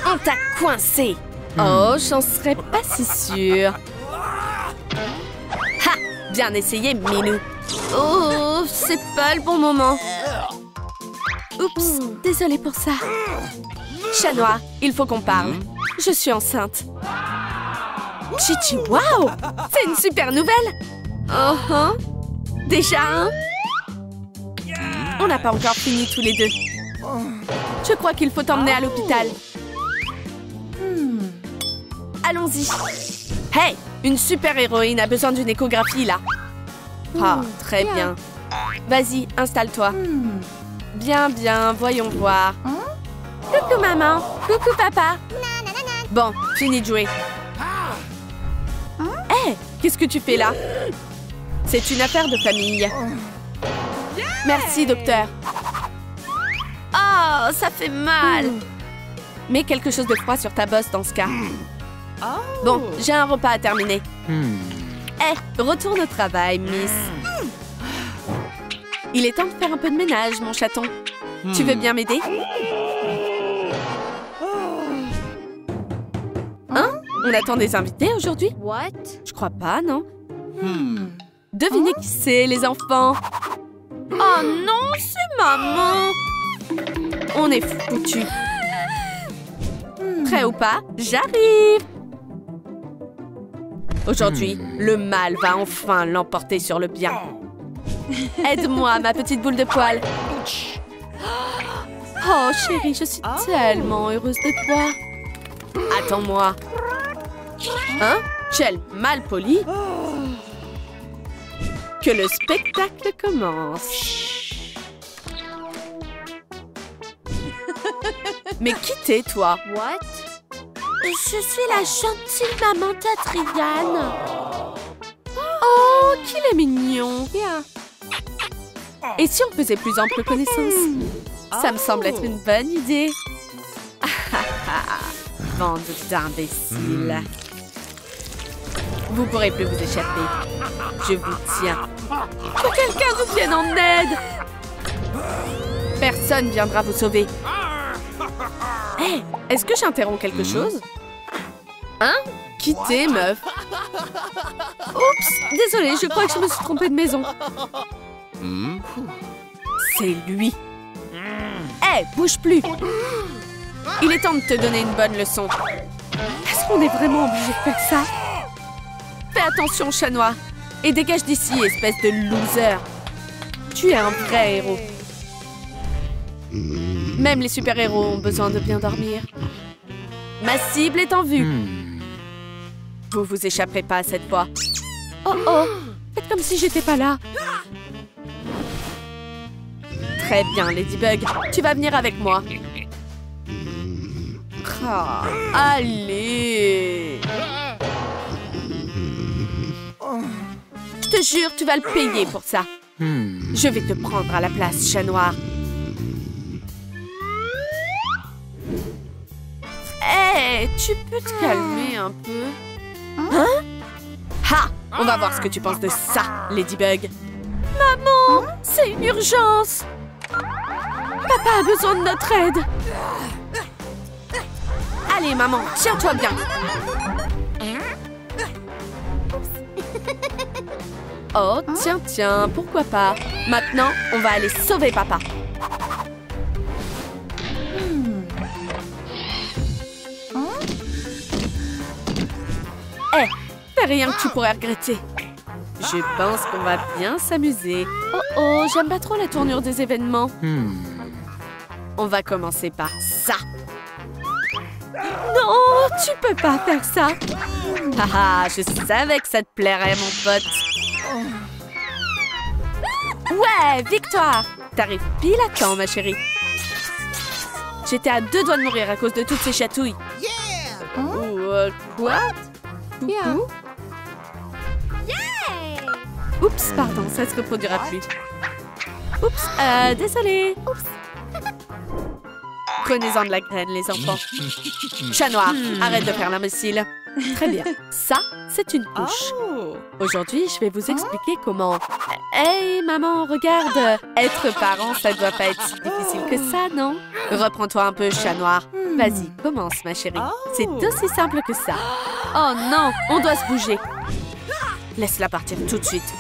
On t'a coincé. Oh, j'en serais pas si sûre. Ha! Bien essayé, Minou. Oh, c'est pas le bon moment. Oups, désolée pour ça. Chat noir, il faut qu'on parle. Je suis enceinte. Chichi, waouh! C'est une super nouvelle! Oh, hein? Déjà un? On n'a pas encore fini tous les deux. Je crois qu'il faut t'emmener à l'hôpital. Allons-y. Hey! Une super-héroïne a besoin d'une échographie, là. Ah, très bien. Vas-y, installe-toi. Bien, bien, voyons voir. Coucou, maman. Coucou, papa. Bon, fini de jouer. Hé, qu'est-ce que tu fais là? C'est une affaire de famille. Merci, docteur. Oh, ça fait mal. Mets quelque chose de froid sur ta bosse dans ce cas. Bon, j'ai un repas à terminer. Hé, retourne au travail, Miss. Il est temps de faire un peu de ménage, mon chaton. Tu veux bien m'aider? Hein? On attend des invités aujourd'hui? What? Je crois pas, non? Devinez qui c'est, les enfants? Oh non, c'est maman! On est foutus. Prêt ou pas? J'arrive! Aujourd'hui, le mal va enfin l'emporter sur le bien. Aide-moi, ma petite boule de poil. Oh, chérie, je suis tellement heureuse de toi. Attends-moi. Hein? Quel mal poli. Que le spectacle commence. Mais qui t'es, toi? What? Je suis la gentille maman d'Adriane. Oh, qu'il est mignon. Et si on faisait plus ample connaissance? Ça me semble être une bonne idée. Bande d'imbéciles. Vous pourrez plus vous échapper. Je vous tiens. Que quelqu'un nous vienne en aide! Personne viendra vous sauver. Hé, est-ce que j'interromps quelque chose? Hein? Qui t'es, meuf? Oups, désolée, je crois que je me suis trompée de maison. C'est lui. Hé, bouge plus. Il est temps de te donner une bonne leçon. Est-ce qu'on est vraiment obligé de faire ça? Fais attention, chat noir. Et dégage d'ici, espèce de loser. Tu es un vrai héros. Même les super-héros ont besoin de bien dormir. Ma cible est en vue. Vous vous échapperez pas cette fois. Oh oh, faites comme si j'étais pas là. Très bien, Ladybug. Tu vas venir avec moi. Oh, allez. Je te jure, tu vas le payer pour ça. Je vais te prendre à la place, chat noir. Hé, tu peux te calmer un peu? Hein? Ha! On va voir ce que tu penses de ça, Ladybug. Maman, c'est une urgence. Papa a besoin de notre aide. Allez, maman, tiens-toi bien. Oh, tiens, tiens, pourquoi pas? Maintenant, on va aller sauver papa. Hé, fais rien que tu pourrais regretter. Je pense qu'on va bien s'amuser. Oh oh, j'aime pas trop la tournure des événements. On va commencer par ça. Non, tu peux pas faire ça. Haha, je savais que ça te plairait, mon pote. Ouais, victoire. T'arrives pile à temps, ma chérie. J'étais à 2 doigts de mourir à cause de toutes ces chatouilles. Quoi? Coucou? Oups, pardon, ça se reproduira plus. Oups, désolé. Prenez-en de la graine, les enfants. Chat noir, arrête de faire l'imbécile. Très bien. Ça, c'est une couche. Aujourd'hui, je vais vous expliquer comment... Hey, maman, regarde. Être parent, ça doit pas être si difficile que ça, non? Reprends-toi un peu, chat noir. Vas-y, commence, ma chérie. C'est aussi simple que ça. Oh non, on doit se bouger. Laisse-la partir tout de suite.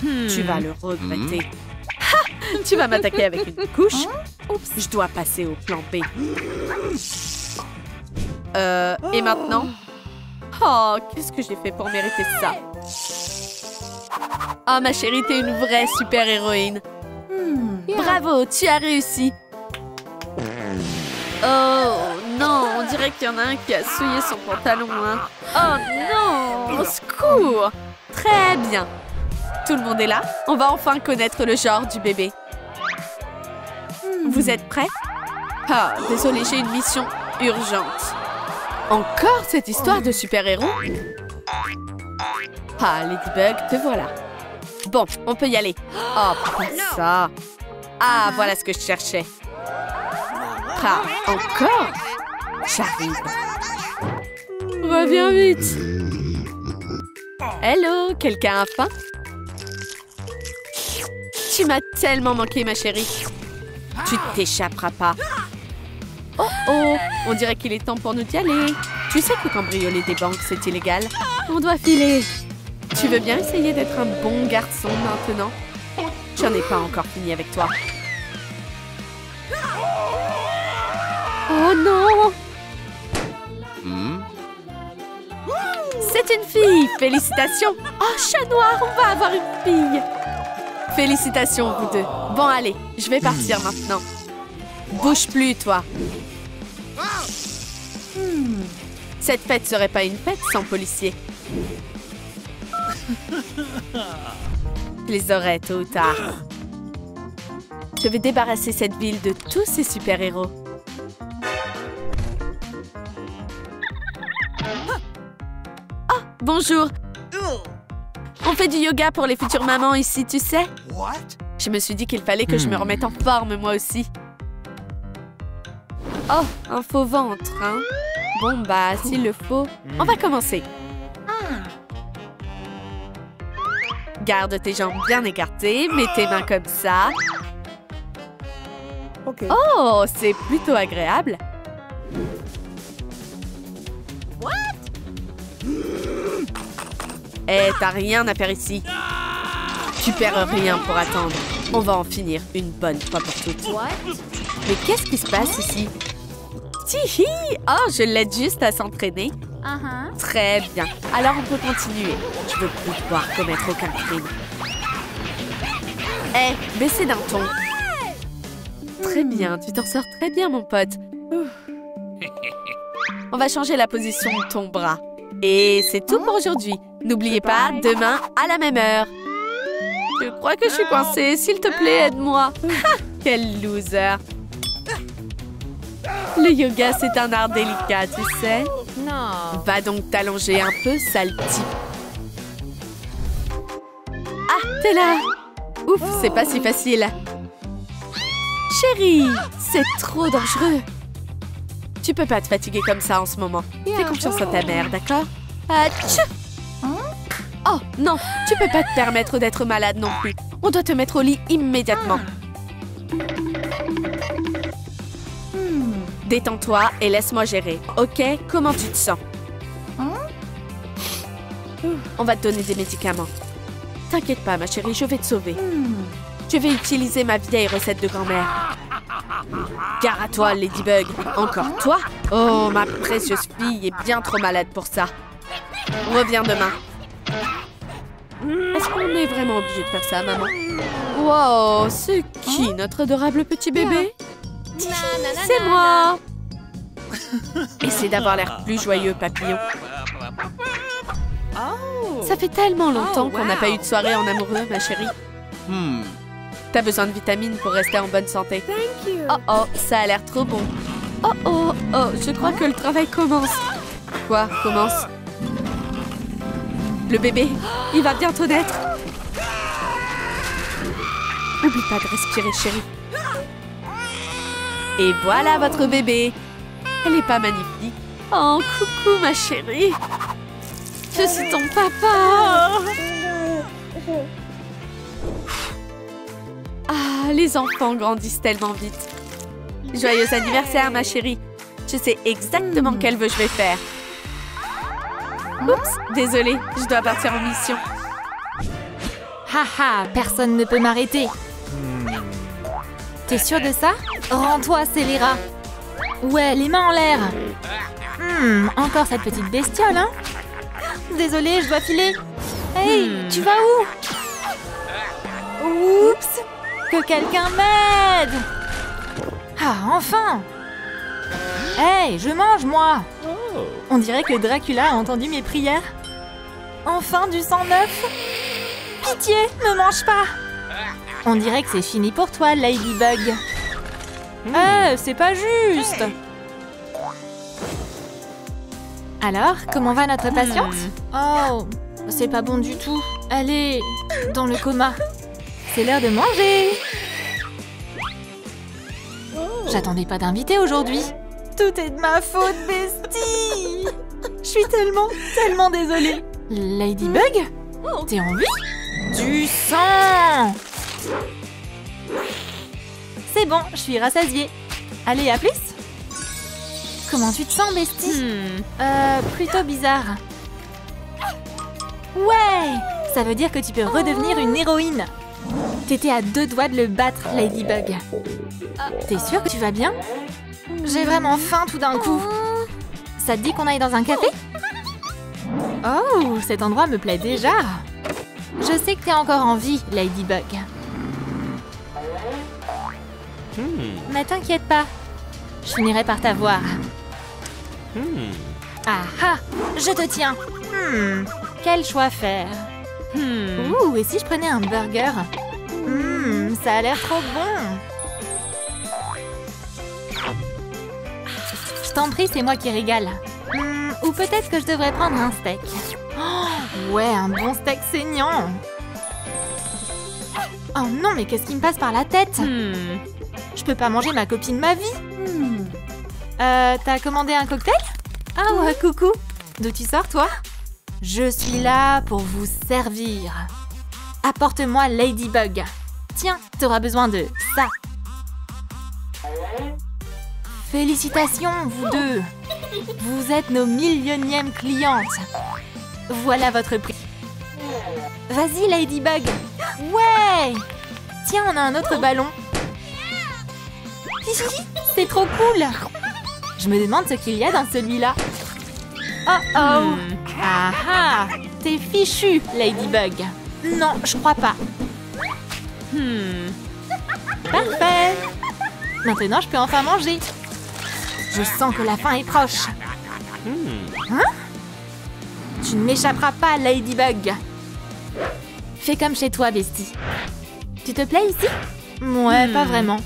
Tu vas le regretter. Ha! Tu vas m'attaquer avec une couche? Oups, je dois passer au plan B. Et maintenant? Oh, qu'est-ce que j'ai fait pour mériter ça? Oh, ma chérie, t'es une vraie super-héroïne. Bravo, tu as réussi. Oh, non, on dirait qu'il y en a un qui a souillé son pantalon. Hein. Oh, non, au secours. Très bien. Tout le monde est là? On va enfin connaître le genre du bébé. Vous êtes prêts? Ah, désolé, j'ai une mission urgente. Encore cette histoire de super-héros? Ah, Ladybug, te voilà. Bon, on peut y aller. Oh, pas ça. Ah, voilà ce que je cherchais. Ah, encore? J'arrive. Reviens vite. Hello, quelqu'un a faim? Tu m'as tellement manqué, ma chérie. Tu t'échapperas pas. Oh oh, on dirait qu'il est temps pour nous d'y aller. Tu sais que cambrioler des banques, c'est illégal. On doit filer. Tu veux bien essayer d'être un bon garçon maintenant? J'en ai pas encore fini avec toi. Oh non! C'est une fille! Félicitations! Oh, chat noir, on va avoir une fille! Félicitations, vous deux. Bon, allez, je vais partir maintenant. Bouge plus, toi. Cette fête serait pas une fête sans policier. Je les aurai tôt ou tard. Je vais débarrasser cette ville de tous ces super-héros. Oh, bonjour. On fait du yoga pour les futures mamans ici, tu sais. Je me suis dit qu'il fallait que je me remette en forme, moi aussi. Oh, un faux ventre, hein? Bon, bah, s'il le faut, on va commencer. Garde tes jambes bien écartées, mets tes mains comme ça. Oh, c'est plutôt agréable. Eh, t'as rien à faire ici. Tu perds rien pour attendre. On va en finir une bonne fois pour toutes. Mais qu'est-ce qui se passe ici? Tihi! Oh, je l'aide juste à s'entraîner. Très bien. Alors, on peut continuer. Je veux plus pouvoir commettre aucun crime. Eh, baissez d'un ton. Très bien, tu t'en sors très bien, mon pote. On va changer la position de ton bras. Et c'est tout pour aujourd'hui. N'oubliez pas, demain, à la même heure. Je crois que je suis coincée. S'il te plaît, aide-moi. Quel loser. Le yoga, c'est un art délicat, tu sais. Non. Va donc t'allonger un peu, sale type. Ah, t'es là. Ouf, c'est pas si facile. Chérie, c'est trop dangereux. Tu peux pas te fatiguer comme ça en ce moment. Fais confiance à ta mère, d'accord? Atchou! Oh, non, tu peux pas te permettre d'être malade non plus. On doit te mettre au lit immédiatement. Détends-toi et laisse-moi gérer, ok? Comment tu te sens? On va te donner des médicaments. T'inquiète pas, ma chérie, je vais te sauver. Je vais utiliser ma vieille recette de grand-mère. Gare à toi, Ladybug. Encore toi? Oh, ma précieuse fille est bien trop malade pour ça. Reviens demain. Est-ce qu'on est vraiment obligé de faire ça, maman? Wow, c'est qui, notre adorable petit bébé? C'est moi. Essaie d'avoir l'air plus joyeux, papillon. Ça fait tellement longtemps qu'on n'a pas eu de soirée en amoureux, ma chérie. T'as besoin de vitamines pour rester en bonne santé. Oh oh, ça a l'air trop bon. Oh oh oh, je crois que le travail commence. Quoi, commence? Le bébé, il va bientôt naître. N'oublie pas de respirer, chérie. Et voilà votre bébé. Elle est pas magnifique? Oh, coucou, ma chérie. Je suis ton papa. Ah, les enfants grandissent tellement vite. Joyeux anniversaire, ma chérie. Je sais exactement quel vœu je vais faire. Oups, désolée, je dois partir en mission. Haha, personne ne peut m'arrêter. T'es sûr de ça? Rends-toi, scélérat. Ouais, les mains en l'air. Encore cette petite bestiole, hein? Désolée, je dois filer. Hey, tu vas où? Oups! Que quelqu'un m'aide! Ah, enfin! Hey, je mange, moi! On dirait que Dracula a entendu mes prières. Enfin, du sang neuf! Pitié, ne mange pas! On dirait que c'est fini pour toi, Ladybug. C'est pas juste! Alors, comment va notre patiente? Oh, c'est pas bon du tout. Elle est dans le coma. C'est l'heure de manger! J'attendais pas d'invité aujourd'hui. Tout est de ma faute, bestie! Je suis tellement désolée. Ladybug? T'es en vie? Du sang! C'est bon, je suis rassasiée. Allez, à plus! Comment tu te sens, bestie? Plutôt bizarre. Ouais! Ça veut dire que tu peux redevenir une héroïne. T'étais à 2 doigts de le battre, Ladybug. T'es sûre que tu vas bien? J'ai vraiment faim tout d'un coup. Ça te dit qu'on aille dans un café? Oh, cet endroit me plaît déjà. Je sais que t'es encore en vie, Ladybug. Mais t'inquiète pas. Je finirai par t'avoir. Ah ah, je te tiens. Quel choix faire? Ouh, et si je prenais un burger? Ça a l'air trop bon. Je t'en prie, c'est moi qui régale. Ou peut-être que je devrais prendre un steak. Oh, ouais, un bon steak saignant. Oh non, mais qu'est-ce qui me passe par la tête? Je peux pas manger ma copine ma vie. T'as commandé un cocktail? Ah ouais, coucou. D'où tu sors, toi? Je suis là pour vous servir. Apporte-moi Ladybug. Tiens, t'auras besoin de ça. Félicitations, vous deux. Vous êtes nos millionièmes clientes. Voilà votre prix. Vas-y, Ladybug. Ouais! Tiens, on a un autre ballon. C'est trop cool. Je me demande ce qu'il y a dans celui-là. Oh oh! Ah ah! T'es fichu, Ladybug. Non, je crois pas. Parfait. Maintenant, je peux enfin manger. Je sens que la fin est proche. Hein? Tu ne m'échapperas pas, Ladybug. Fais comme chez toi, bestie. Tu te plais ici? Ouais, pas vraiment.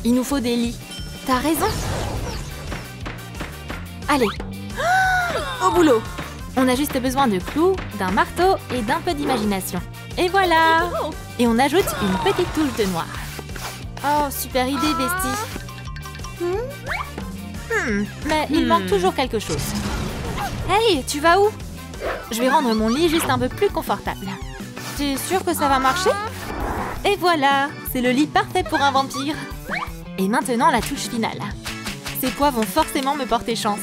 Il nous faut des lits. T'as raison. Allez. Au boulot. On a juste besoin de clous, d'un marteau et d'un peu d'imagination. Et voilà. Et on ajoute une petite touche de noir. Oh, super idée, bestie. Mais il manque toujours quelque chose. Hey, tu vas où? Je vais rendre mon lit juste un peu plus confortable. T'es sûre que ça va marcher? Et voilà, c'est le lit parfait pour un vampire. Et maintenant, la touche finale. Ces poids vont forcément me porter chance.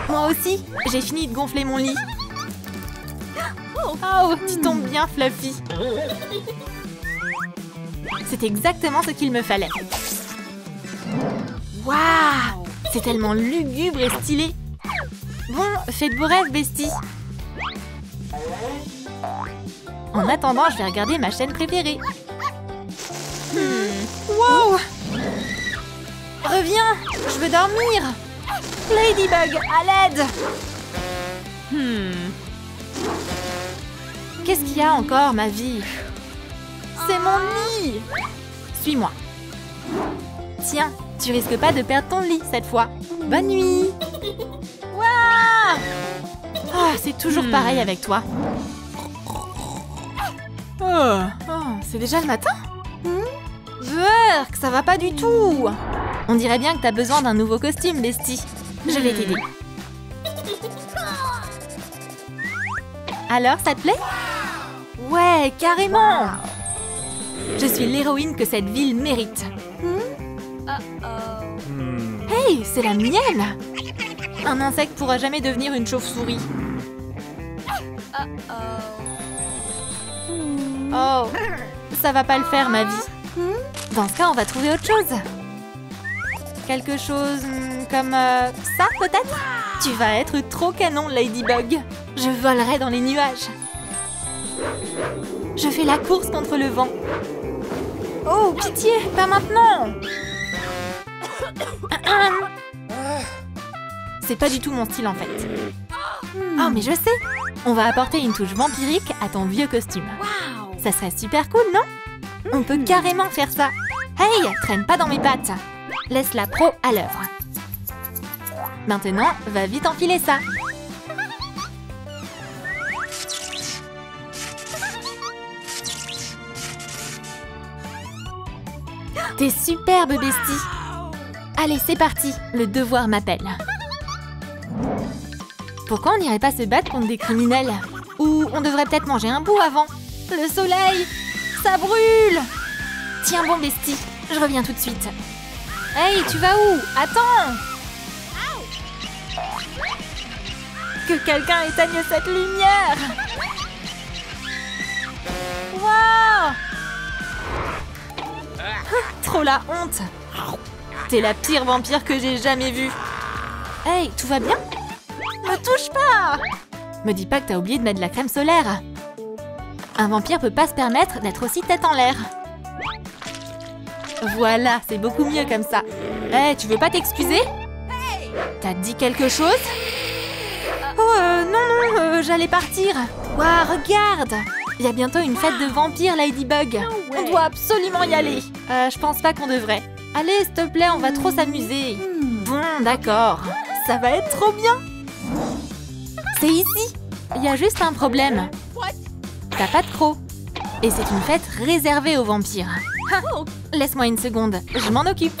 Moi aussi, j'ai fini de gonfler mon lit. Oh, tu tombes bien, Fluffy. C'est exactement ce qu'il me fallait. Waouh! C'est tellement lugubre et stylé. Bon, fais de beaux rêves, bestie. En attendant, je vais regarder ma chaîne préférée. Wow! Reviens! Je veux dormir! Ladybug, à l'aide! Qu'est-ce qu'il y a encore, ma vie? C'est mon lit! Suis-moi. Tiens, tu risques pas de perdre ton lit cette fois. Bonne nuit! Waouh! Oh, c'est toujours pareil avec toi. Oh, c'est déjà le matin? Burk, ça va pas du tout! On dirait bien que t'as besoin d'un nouveau costume, bestie. Je vais t'aider. Alors, ça te plaît? Ouais, carrément! Je suis l'héroïne que cette ville mérite. Hey, c'est la mienne! Un insecte pourra jamais devenir une chauve-souris. Oh, ça va pas le faire, ma vie. Dans ce cas, on va trouver autre chose. Quelque chose comme ça, peut-être? Tu vas être trop canon, Ladybug. Je volerai dans les nuages. Je fais la course contre le vent. Oh, pitié, pas maintenant! C'est pas du tout mon style, en fait. Oh, mais je sais! On va apporter une touche vampirique à ton vieux costume. Ça serait super cool, non? On peut carrément faire ça. Hey, traîne pas dans mes pattes. Laisse la pro à l'œuvre. Maintenant, va vite enfiler ça. T'es superbe, bestie. Allez, c'est parti. Le devoir m'appelle. Pourquoi on n'irait pas se battre contre des criminels? Ou on devrait peut-être manger un bout avant. Le soleil, ça brûle. Tiens bon, bestie, je reviens tout de suite. Hey, tu vas où? Attends! Que quelqu'un éteigne cette lumière! Waouh! Trop la honte! T'es la pire vampire que j'ai jamais vue. Hey, tout va bien? Me touche pas! Me dis pas que t'as oublié de mettre de la crème solaire. Un vampire peut pas se permettre d'être aussi tête en l'air. Voilà, c'est beaucoup mieux comme ça. Hey, tu veux pas t'excuser? T'as dit quelque chose? Oh, non, j'allais partir. Waouh, regarde! Il y a bientôt une fête de vampires, Ladybug. On doit absolument y aller. Je pense pas qu'on devrait. Allez, s'il te plaît, on va trop s'amuser. Bon, d'accord. Ça va être trop bien. C'est ici. Il y a juste un problème. T'as pas de croc. Et c'est une fête réservée aux vampires. Laisse-moi une seconde, je m'en occupe.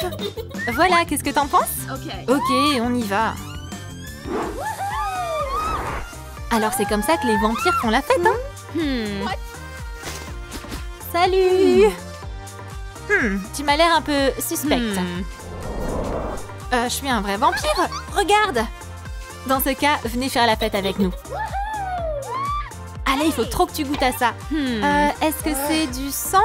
Voilà, qu'est-ce que t'en penses? Ok, on y va. Alors c'est comme ça que les vampires font la fête, hein? Salut! Tu m'as l'air un peu suspecte. Je suis un vrai vampire, regarde! Dans ce cas, venez faire la fête avec nous. Allez, il faut trop que tu goûtes à ça. Est-ce que c'est du sang?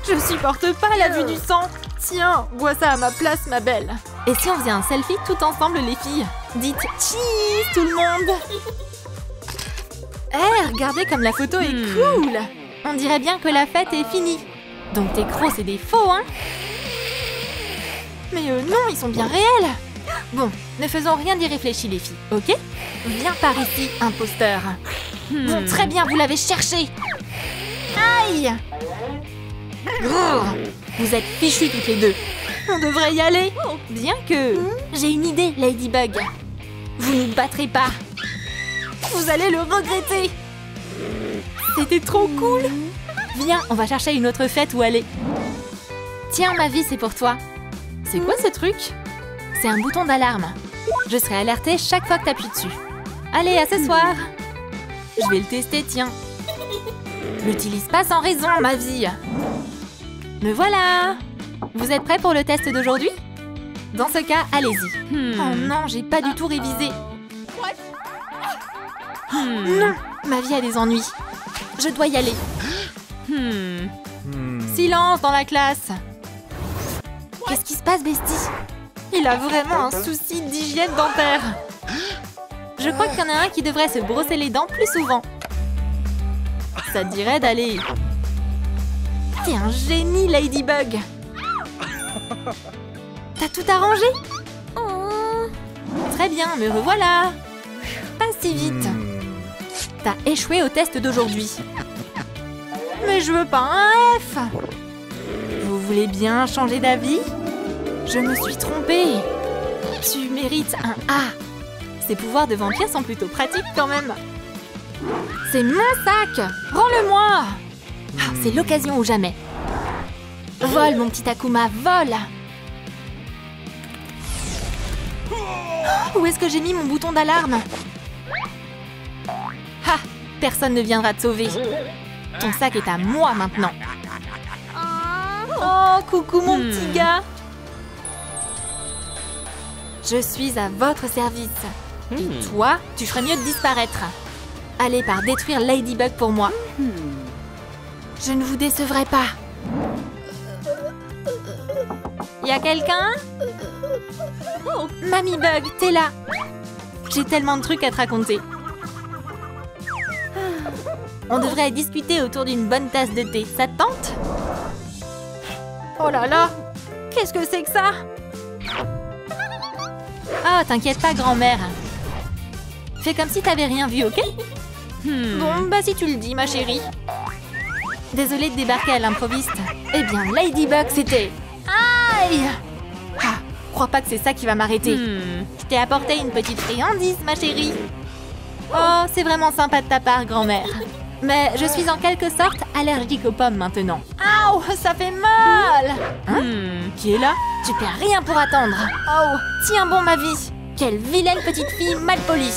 Je supporte pas la vue du sang. Tiens, bois ça à ma place, ma belle. Et si on faisait un selfie tout ensemble, les filles? Dites cheese, tout le monde. Regardez comme la photo est cool. On dirait bien que la fête est finie. Donc tes crocs, c'est des faux, hein? Mais non, ils sont bien réels. Bon, ne faisons rien d'irréfléchi, les filles, ok? Viens par ici, imposteur. Bon, très bien, vous l'avez cherché. Aïe! Vous êtes fichus toutes les deux. On devrait y aller. Bien que... J'ai une idée, Ladybug. Vous ne battrez pas. Vous allez le regretter. C'était trop cool. Viens, on va chercher une autre fête où aller. Tiens, ma vie, c'est pour toi. C'est quoi ce truc? C'est un bouton d'alarme. Je serai alertée chaque fois que tu appuies dessus. Allez, à ce soir. Je vais le tester, tiens. L'utilise pas sans raison, ma vie. Me voilà. Vous êtes prêts pour le test d'aujourd'hui? Dans ce cas, allez-y. Oh non, j'ai pas du tout révisé. Non, ma vie a des ennuis. Je dois y aller. Silence dans la classe. Qu'est-ce qui se passe, bestie? Il a vraiment un souci d'hygiène dentaire. Je crois qu'il y en a un qui devrait se brosser les dents plus souvent. Ça te dirait d'aller... T'es un génie, Ladybug. T'as tout arrangé? Très bien, me revoilà. Pas si vite. T'as échoué au test d'aujourd'hui. Mais je veux pas un F. Vous voulez bien changer d'avis? Je me suis trompée. Tu mérites un A. Ces pouvoirs de vampire sont plutôt pratiques quand même. C'est mon sac. Rends-le-moi. C'est l'occasion ou jamais. Vole, mon petit Akuma, vole. Où est-ce que j'ai mis mon bouton d'alarme? Ha! Personne ne viendra te sauver. Ton sac est à moi maintenant. Oh, coucou mon petit gars. Je suis à votre service. Et toi, tu ferais mieux de disparaître. Allez par détruire Ladybug pour moi. Je ne vous décevrai pas. Y a quelqu'un? Oh, Mamie Bug, t'es là. J'ai tellement de trucs à te raconter. On devrait discuter autour d'une bonne tasse de thé. Ça te tente? Oh là là! Qu'est-ce que c'est que ça? Ah, t'inquiète pas, grand-mère. Fais comme si t'avais rien vu, ok? Bon, bah si tu le dis, ma chérie. Désolée de débarquer à l'improviste. Eh bien, Ladybug, c'était... Aïe! Ah, crois pas que c'est ça qui va m'arrêter. Je t'ai apporté une petite friandise, ma chérie. Oh, c'est vraiment sympa de ta part, grand-mère. Mais je suis en quelque sorte allergique aux pommes maintenant. Ouh, ça fait mal! Hein? Qui est là? Tu perds rien pour attendre. Oh, tiens bon ma vie. Quelle vilaine petite fille mal polie.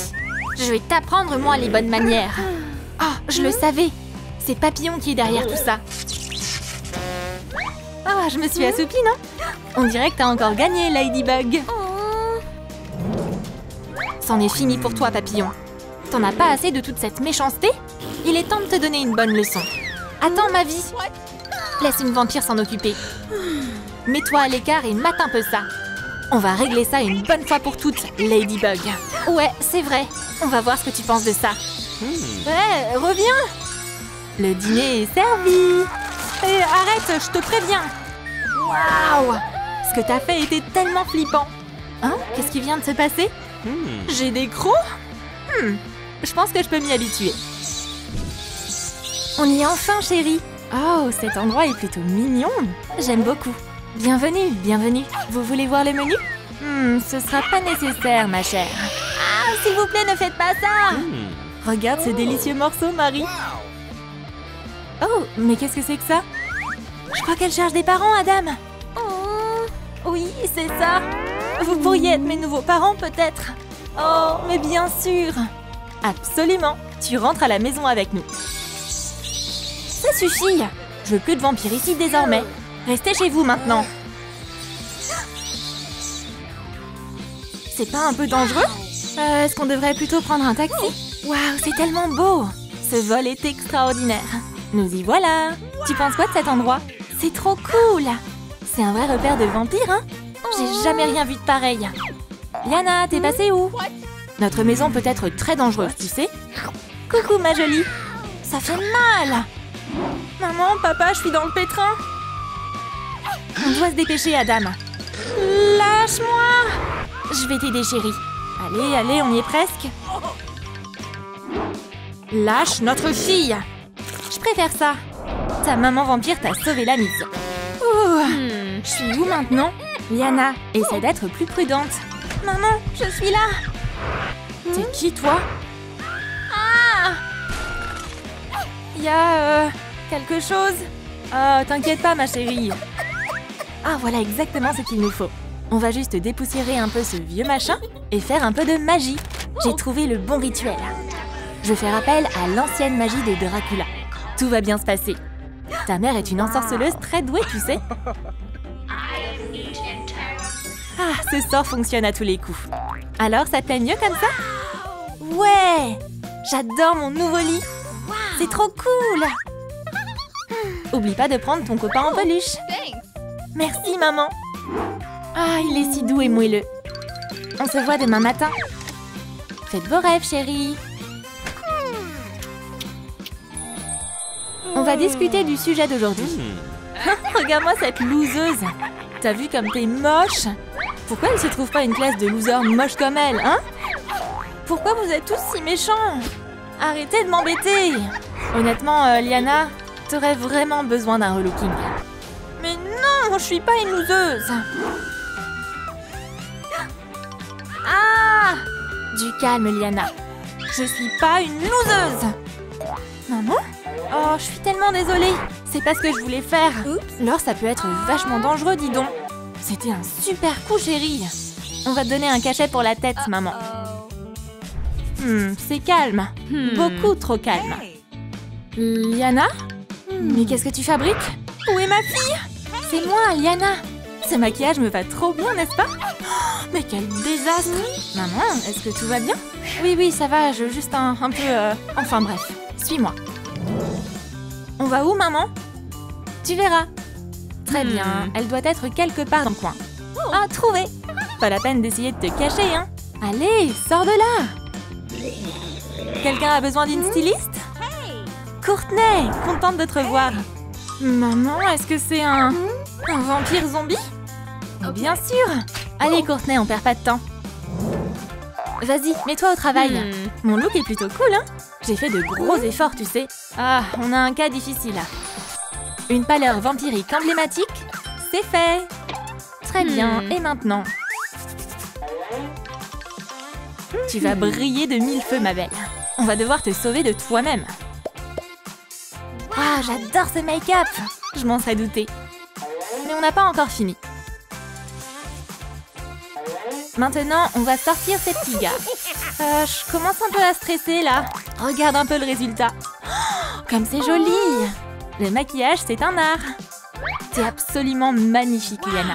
Je vais t'apprendre, moi, les bonnes manières. Ah, je le savais. C'est Papillon qui est derrière tout ça. Ah, je me suis assoupie, non? On dirait que t'as encore gagné, Ladybug. C'en est fini pour toi, Papillon. T'en as pas assez de toute cette méchanceté? Il est temps de te donner une bonne leçon. Attends, ma vie. Laisse une vampire s'en occuper. Mets-toi à l'écart et mate un peu ça. On va régler ça une bonne fois pour toutes, Ladybug. Ouais, c'est vrai. On va voir ce que tu penses de ça. Ouais, reviens. Le dîner est servi. Et arrête, je te préviens. Waouh! Ce que t'as fait était tellement flippant. Hein? Qu'est-ce qui vient de se passer? J'ai des crocs? Je pense que je peux m'y habituer. On y est enfin, chérie. Oh, cet endroit est plutôt mignon. J'aime beaucoup. Bienvenue, bienvenue. Vous voulez voir le menu? Ce sera pas nécessaire, ma chère. Ah, s'il vous plaît, ne faites pas ça. Regarde ce délicieux morceau, Marie. Oh, mais qu'est-ce que c'est que ça? Je crois qu'elle cherche des parents, Adam. Oh, oui, c'est ça. Vous pourriez être mes nouveaux parents, peut-être. Oh, mais bien sûr. Absolument. Tu rentres à la maison avec nous. Ça suffit. Je veux plus de vampires ici désormais. Restez chez vous maintenant. C'est pas un peu dangereux? Est-ce qu'on devrait plutôt prendre un taxi? Waouh, c'est tellement beau. Ce vol est extraordinaire. Nous y voilà. Tu penses quoi de cet endroit? C'est trop cool. C'est un vrai repère de vampires, hein? J'ai jamais rien vu de pareil. Liana, t'es passée où? Notre maison peut être très dangereuse, tu sais? Coucou, ma jolie. Ça fait mal. Maman, papa, je suis dans le pétrin. On doit se dépêcher, Adam. Lâche-moi. Je vais t'aider, chérie. Allez, allez, on y est presque. Lâche notre fille. Je préfère ça. Ta maman vampire t'a sauvé la mise. Je suis où maintenant? Liana, essaie d'être plus prudente. Maman, je suis là. T'es qui, toi? Ah! Y a quelque chose? Oh, t'inquiète pas, ma chérie. Ah, voilà exactement ce qu'il nous faut. On va juste dépoussiérer un peu ce vieux machin et faire un peu de magie. J'ai trouvé le bon rituel. Je fais appel à l'ancienne magie de Dracula. Tout va bien se passer. Ta mère est une ensorceleuse très douée, tu sais. Ah, ce sort fonctionne à tous les coups. Alors, ça te plaît mieux comme ça? Ouais! J'adore mon nouveau lit. C'est trop cool! Oublie pas de prendre ton copain en peluche. Merci, maman. Ah, il est si doux et moelleux. On se voit demain matin. Faites vos rêves, chérie. On va discuter du sujet d'aujourd'hui. Regarde-moi cette loseuse. T'as vu comme t'es moche? Pourquoi il se trouve pas une classe de losers moches comme elle, hein? Pourquoi vous êtes tous si méchants? Arrêtez de m'embêter. Honnêtement, Liana, t'aurais vraiment besoin d'un relooking. Mais non, je suis pas une loseuse. Ah! Du calme, Liana. Je suis pas une loseuse. Maman? Oh, je suis tellement désolée. C'est pas ce que je voulais faire. L'or, ça peut être vachement dangereux, dis donc. C'était un super coup, chérie. On va te donner un cachet pour la tête, maman. C'est calme. Beaucoup trop calme. Liana? Mais qu'est-ce que tu fabriques? Où est ma fille? C'est moi, Liana. Ce maquillage me va trop bien, n'est-ce pas? Oh, mais quel désastre! Maman, est-ce que tout va bien? Oui, ça va, je juste un peu... Enfin bref, suis-moi. On va où, maman? Tu verras. Très bien, elle doit être quelque part dans le coin. Ah, trouvé! Pas la peine d'essayer de te cacher, hein? Allez, sors de là! Quelqu'un a besoin d'une styliste? Courtney, contente de te revoir. Maman, est-ce que c'est un vampire zombie? Bien sûr! Allez, Courtney, on perd pas de temps. Vas-y, mets-toi au travail. Mon look est plutôt cool, hein? J'ai fait de gros efforts, tu sais. Ah, on a un cas difficile, là. Une pâleur vampirique emblématique, c'est fait. Très bien, et maintenant? Tu vas briller de mille feux, ma belle. On va devoir te sauver de toi-même. Ah, j'adore ce make-up! Je m'en serais douté. Mais on n'a pas encore fini. Maintenant, on va sortir ces petits gars. Je commence un peu à stresser, là. Regarde un peu le résultat. Oh, comme c'est joli! Le maquillage, c'est un art. C'est absolument magnifique, Liana.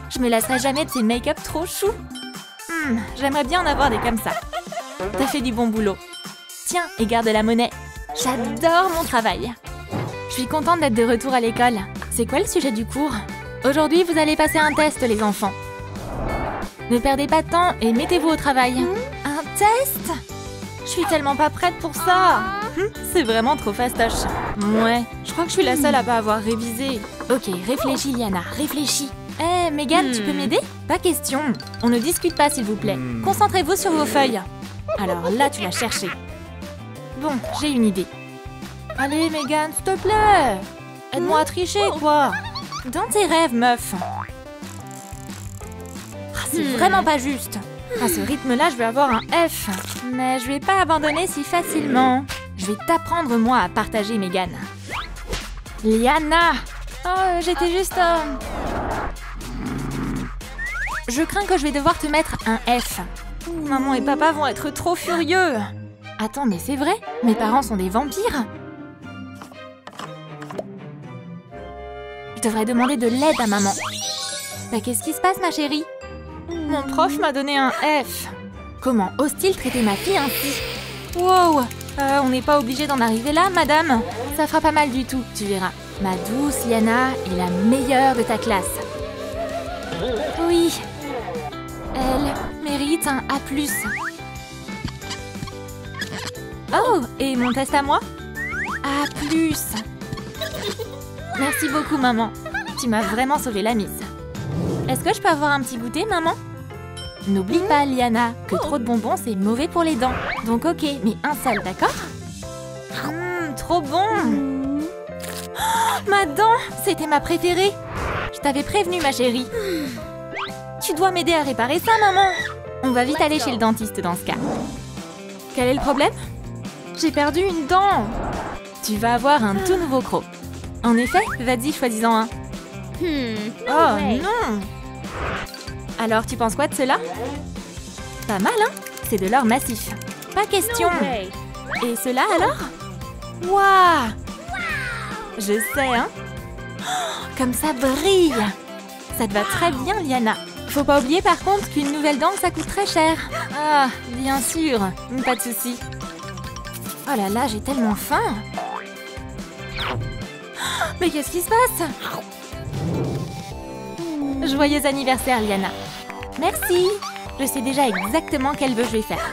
Je me lasserai jamais de ces make-up trop choux. J'aimerais bien en avoir des comme ça. T'as fait du bon boulot. Tiens, et garde la monnaie. J'adore mon travail. Je suis contente d'être de retour à l'école. C'est quoi le sujet du cours? Aujourd'hui, vous allez passer un test, les enfants. Ne perdez pas de temps et mettez-vous au travail. Un test? Je suis tellement pas prête pour ça. C'est vraiment trop fastoche. Ouais, je crois que je suis la seule à pas avoir révisé. Ok, réfléchis, Liana, réfléchis. Hé, Megan, tu peux m'aider? Pas question. On ne discute pas, s'il vous plaît. Concentrez-vous sur vos feuilles. Alors là, tu l'as cherché. Bon, j'ai une idée. Allez, Megan, s'il te plaît. Aide-moi à tricher, quoi. Dans tes rêves, meuf. C'est vraiment pas juste. À ce rythme-là, je vais avoir un F. Mais je vais pas abandonner si facilement. Je vais t'apprendre, moi, à partager, Megan. Liana! Oh, j'étais juste... Je crains que je vais devoir te mettre un F. Maman et papa vont être trop furieux. Attends, mais c'est vrai? Mes parents sont des vampires? Je devrais demander de l'aide à maman. Bah, qu'est-ce qui se passe, ma chérie? Mon prof m'a donné un F. Comment ose-t-il traiter ma fille ainsi? Wow! On n'est pas obligé d'en arriver là, madame. Ça fera pas mal du tout, tu verras. Ma douce Liana est la meilleure de ta classe. Oui. Elle mérite un A+. Oh, et mon test à moi? A+. Merci beaucoup, maman. Tu m'as vraiment sauvé la mise. Est-ce que je peux avoir un petit goûter, maman? N'oublie pas, Liana, que trop de bonbons, c'est mauvais pour les dents. Donc ok, mais un seul, d'accord? Trop bon! Oh, ma dent! C'était ma préférée! Je t'avais prévenue, ma chérie. Tu dois m'aider à réparer ça, maman! On va vite aller chez le dentiste dans ce cas. Quel est le problème? J'ai perdu une dent! Tu vas avoir un tout nouveau croc. En effet, vas-y, choisis-en un. Oh non! Alors, tu penses quoi de cela? Pas mal, hein? C'est de l'or massif. Pas question. Et cela, alors? Waouh! Je sais, hein? Oh, comme ça brille! Ça te va très bien, Liana. Faut pas oublier, par contre, qu'une nouvelle dent, ça coûte très cher. Ah, bien sûr. Pas de souci. Oh là là, j'ai tellement faim. Mais qu'est-ce qui se passe? Joyeux anniversaire, Liana. Merci. Je sais déjà exactement quel vœu je vais faire.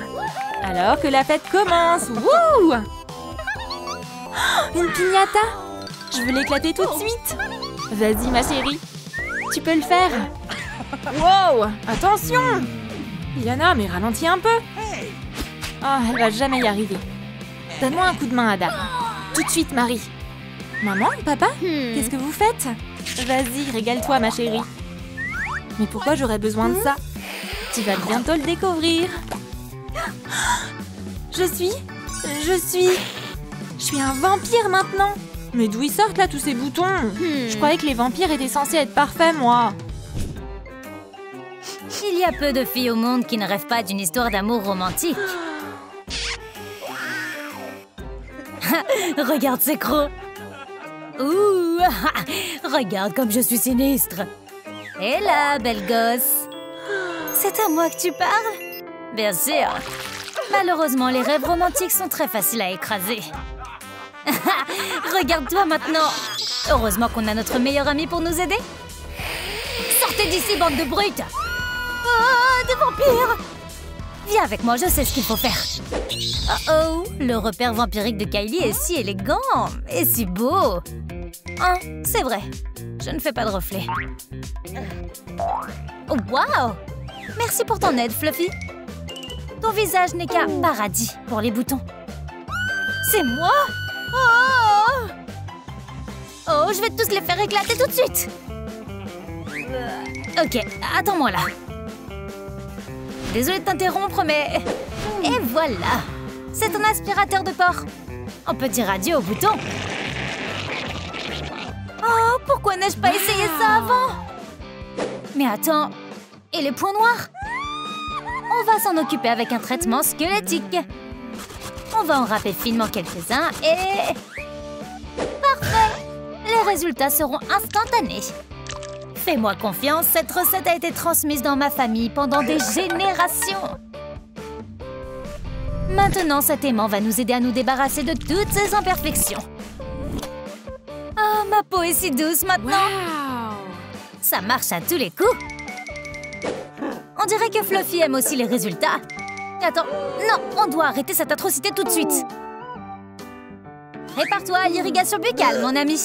Alors que la fête commence. Wouh! Une piñata. Je veux l'éclater tout de suite. Vas-y, ma chérie. Tu peux le faire. Wow! Attention! Liana, mais ralentis un peu. Oh, elle va jamais y arriver. Donne-moi un coup de main, Adam. Tout de suite, Marie. Maman, papa, qu'est-ce que vous faites? Vas-y, régale-toi, ma chérie. Mais pourquoi j'aurais besoin de ça? Tu vas bientôt le découvrir. Je suis un vampire maintenant. Mais d'où ils sortent là tous ces boutons? Je croyais que les vampires étaient censés être parfaits, moi. Il y a peu de filles au monde qui ne rêvent pas d'une histoire d'amour romantique. Regarde ces crocs. Ouh, regarde comme je suis sinistre. Et là, belle gosse. C'est à moi que tu parles? Bien sûr. Malheureusement, les rêves romantiques sont très faciles à écraser. Regarde-toi maintenant. Heureusement qu'on a notre meilleur ami pour nous aider. Sortez d'ici, bande de brutes. Oh, des vampires. Viens avec moi, je sais ce qu'il faut faire. Oh, le repère vampirique de Kylie est si élégant et si beau. Ah, c'est vrai, je ne fais pas de reflet. Oh, wow! Merci pour ton aide, Fluffy. Ton visage n'est qu'un paradis pour les boutons. C'est moi? Oh! Oh, je vais tous les faire éclater tout de suite. Ok, attends-moi là. Désolée de t'interrompre, mais... Et voilà! C'est un aspirateur de porc. On peut dire adieu au bouton. Oh, pourquoi n'ai-je pas essayé ça avant? Mais attends, et les points noirs? On va s'en occuper avec un traitement squelettique. On va en râper finement quelques-uns et... Parfait! Les résultats seront instantanés. Fais-moi confiance, cette recette a été transmise dans ma famille pendant des générations. Maintenant, cet aimant va nous aider à nous débarrasser de toutes ces imperfections. Ah, ma peau est si douce maintenant. Wow. Ça marche à tous les coups. On dirait que Fluffy aime aussi les résultats. Attends, non, on doit arrêter cette atrocité tout de suite. Prépare-toi à l'irrigation buccale, mon ami.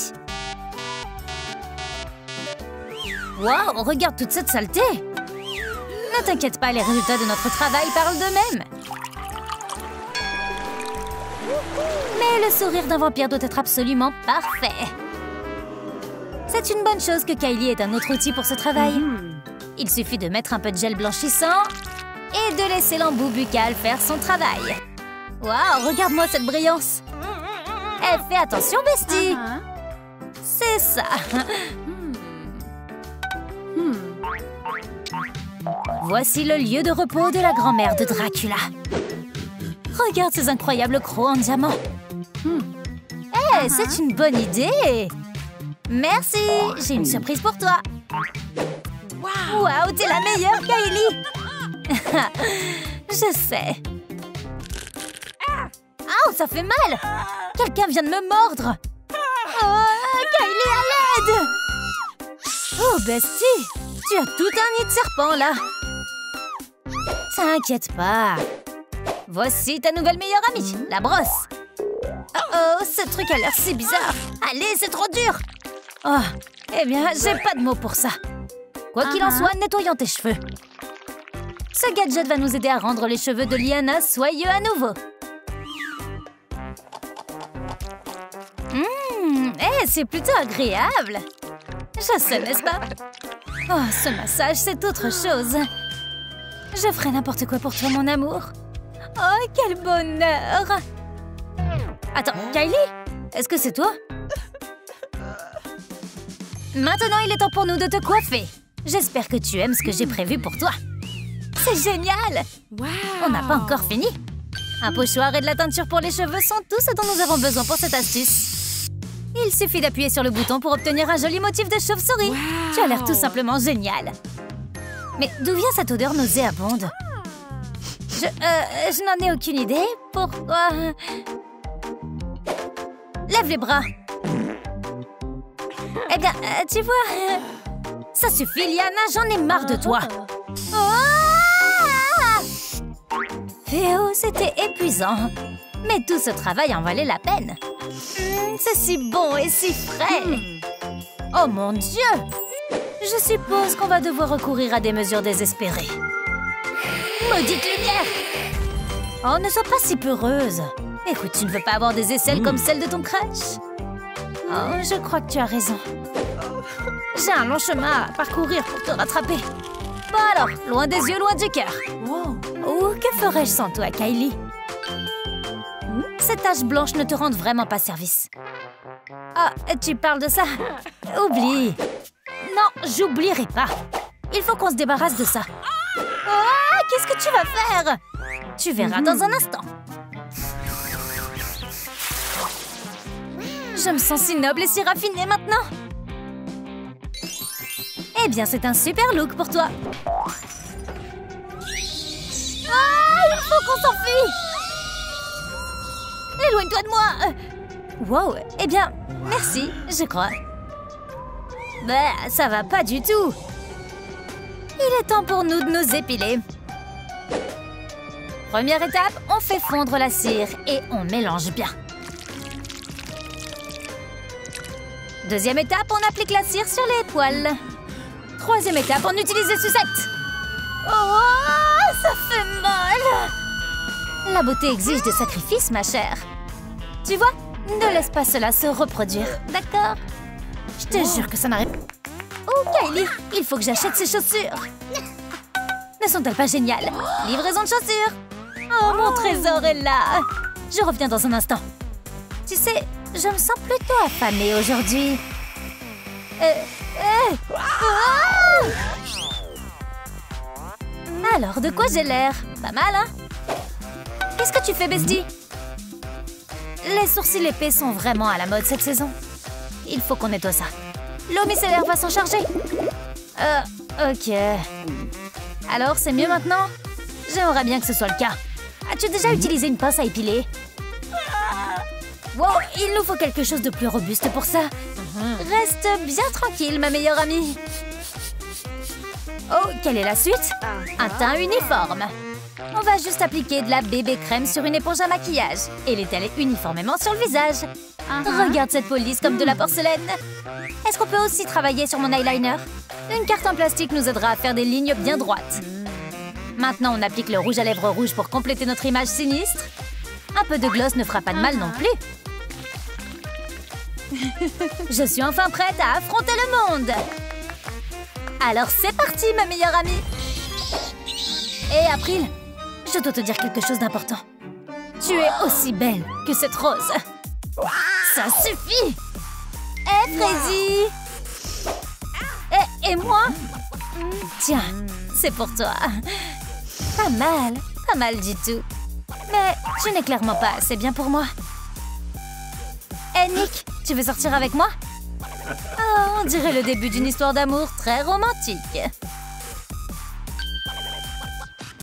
Waouh, regarde toute cette saleté. Ne t'inquiète pas, les résultats de notre travail parlent d'eux-mêmes. Mais le sourire d'un vampire doit être absolument parfait. C'est une bonne chose que Kylie ait un autre outil pour ce travail. Il suffit de mettre un peu de gel blanchissant et de laisser l'embout buccal faire son travail. Waouh, regarde-moi cette brillance. Fais attention, bestie. C'est ça. Voici le lieu de repos de la grand-mère de Dracula. Regarde ces incroyables crocs en diamant. C'est une bonne idée. Merci, j'ai une surprise pour toi. Waouh, t'es la meilleure, Kylie. Je sais. Oh, ça fait mal. Quelqu'un vient de me mordre. Oh, Kylie, à l'aide. Oh, bestie, tu as tout un nid de serpent, là. T'inquiète pas. Voici ta nouvelle meilleure amie, la brosse. Oh, ce truc a l'air si bizarre. Allez, c'est trop dur. Oh, eh bien, j'ai pas de mots pour ça. Quoi qu'il en soit, nettoyons tes cheveux. Ce gadget va nous aider à rendre les cheveux de Liana soyeux à nouveau. C'est plutôt agréable. Je sais, n'est-ce pas? Oh, ce massage, c'est autre chose. Je ferai n'importe quoi pour toi, mon amour. Oh, quel bonheur! Attends, Kylie? Est-ce que c'est toi? Maintenant, il est temps pour nous de te coiffer. J'espère que tu aimes ce que j'ai prévu pour toi. C'est génial! Wow. On n'a pas encore fini. Un pochoir et de la teinture pour les cheveux sont tout ce dont nous avons besoin pour cette astuce. Il suffit d'appuyer sur le bouton pour obtenir un joli motif de chauve-souris. Wow. Tu as l'air tout simplement génial. Mais d'où vient cette odeur nauséabonde? Je n'en ai aucune idée. Pourquoi? Lève les bras. Eh bien, tu vois... Ça suffit, Liana, j'en ai marre de toi. Théo, c'était épuisant. Mais tout ce travail en valait la peine. C'est si bon et si frais. Oh mon Dieu! Je suppose qu'on va devoir recourir à des mesures désespérées. Maudite lumière! Oh, ne sois pas si peureuse. Écoute, tu ne veux pas avoir des aisselles comme celles de ton crush? Oh, je crois que tu as raison. J'ai un long chemin à parcourir pour te rattraper. Bon alors, loin des yeux, loin du cœur. Oh, que ferais-je sans toi, Kylie? Ces taches blanches ne te rendent vraiment pas service. Ah, tu parles de ça? Oublie. Non, j'oublierai pas. Il faut qu'on se débarrasse de ça. Ah, qu'est-ce que tu vas faire? Tu verras dans un instant. Je me sens si noble et si raffinée maintenant. Eh bien, c'est un super look pour toi. Ah, il faut qu'on s'enfuit. Éloigne-toi de moi. Wow, eh bien, merci, je crois. Bah, ça va pas du tout. Il est temps pour nous de nous épiler. Première étape, on fait fondre la cire et on mélange bien. Deuxième étape, on applique la cire sur les poils. Troisième étape, on utilise les sucettes. Oh, ça fait mal. La beauté exige des sacrifices, ma chère. Tu vois, ne laisse pas cela se reproduire, d'accord? Je te jure que ça n'arrive pas. Oh, Kylie, il faut que j'achète ces chaussures. Ne sont-elles pas géniales? Livraison de chaussures. Oh, mon trésor est là. Je reviens dans un instant. Tu sais, je me sens plutôt affamée aujourd'hui. Alors, de quoi j'ai l'air? Pas mal, hein? Qu'est-ce que tu fais, bestie? Les sourcils épais sont vraiment à la mode cette saison. Il faut qu'on nettoie ça. L'eau micellaire va s'en charger. Ok. Alors, c'est mieux maintenant? J'aimerais bien que ce soit le cas. As-tu déjà utilisé une pince à épiler? Wow, il nous faut quelque chose de plus robuste pour ça. Reste bien tranquille, ma meilleure amie. Oh, quelle est la suite? Un teint uniforme. On va juste appliquer de la bébé crème sur une éponge à maquillage et l'étaler uniformément sur le visage. Regarde cette peau lisse comme de la porcelaine. Est-ce qu'on peut aussi travailler sur mon eyeliner? Une carte en plastique nous aidera à faire des lignes bien droites. Maintenant, on applique le rouge à lèvres rouge pour compléter notre image sinistre. Un peu de gloss ne fera pas de mal non plus. Je suis enfin prête à affronter le monde. Alors c'est parti, ma meilleure amie. Hé, April, je dois te dire quelque chose d'important. Tu es aussi belle que cette rose. Ça suffit. Hé, Frézy. Et moi? Tiens, c'est pour toi. Pas mal du tout. Mais tu n'es clairement pas assez bien pour moi. Hé, Nick, tu veux sortir avec moi? Oh, on dirait le début d'une histoire d'amour très romantique.